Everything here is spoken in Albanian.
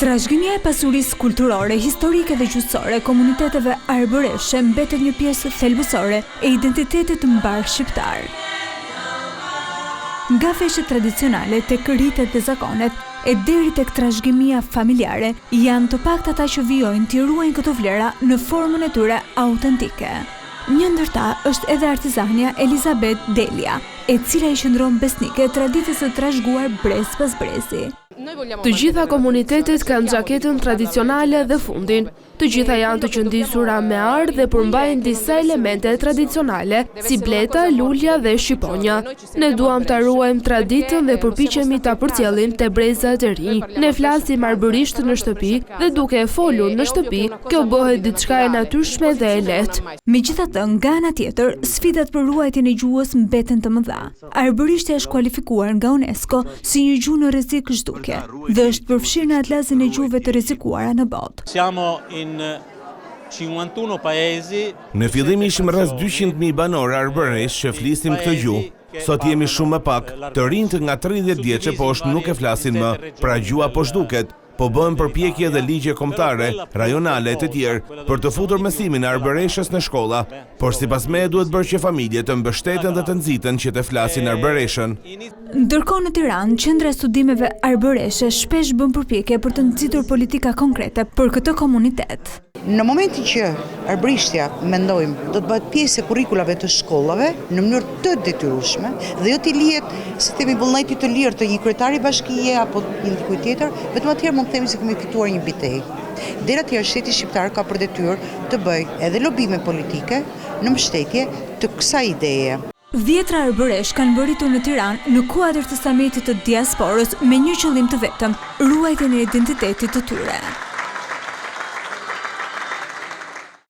Trashëgimia e pasurisë kulturore, historike dhe gjuhësore e komuniteteve arbëreshe mbetet një pjesë thelbësore e identitetit të mbar shqiptar. Nga feshët tradicionale tek rritet dhe zakonet e deri tek trashëgimia familjare, janë të pakta ata që vijojnë t'i ruajnë këto vlera në formën e tyre autentike. Një ndër ta është edhe artizania Elizabeth Delia, e cila i qëndron besnike traditës së trashëguar brez pas brezi. Të gjitha komunitetet kanë xhaketën tradicionale dhe fundin. Të gjitha janë të qëndisura me arë dhe përmbajnë disa elemente tradicionale, si bleta, lulja dhe shqiponja. Ne duam ta ruajmë traditën dhe përpiqemi ta përcjellim te brezat e rinj. Ne flasim arbërisht në shtëpi dhe duke e folur në shtëpi, kjo bëhet diçka e natyrshme dhe e lehtë. Megjithatë, nga ana tjetër, sfidat për ruajtjen e gjuhës mbeten të mëdha. Arbërishtja është kualifikuar nga UNESCO si një gjuhë në rrezik zhdukje dhe është përfshirë në atlasin e gjuhëve të rrezikuara në botë. Në fillim ishim rreth 200.000 banorë arbëresh që flisim këtë gjuhë. Sot jemi shumë më pak, të rinjt nga 30 vjeç e poshtë nuk e flasin më, pra gjuha po zhduket. Po bëhen përpjekje dhe ligje kombëtare, rajonale të tjerë për të futur mësimin e arbëreshës në shkolla, por sipas meje duhet bërë që familjet të mbështeten dhe të nxiten që të flasin arbëreshën. Ndërkohë në Tiranë, qendra e studimeve arbëreshe shpesh bën përpjekje për të nxitur politika konkrete për këtë komunitet. Në momentin që arbërishtja mendojmë do të bëhet pjesë e kurrikulave të shkollave në mënyrë të detyrueshme dhe jo t'i lihet si themi vullneti të lirë të një kryetari bashkie apo një dikujt tjetër, vetëm atëherë mund të themi se kemi fituar një bitejë. Deri atëherë shteti shqiptar ka për detyrë të bëjë edhe lobime politike në mbështetje të kësaj ideje. Dhjetra arbëresh kanë mbërritur në Tiranë në kuadër të samitit të diasporës me një qëllim të vetëm, ruajtjen e identitetit të tyre.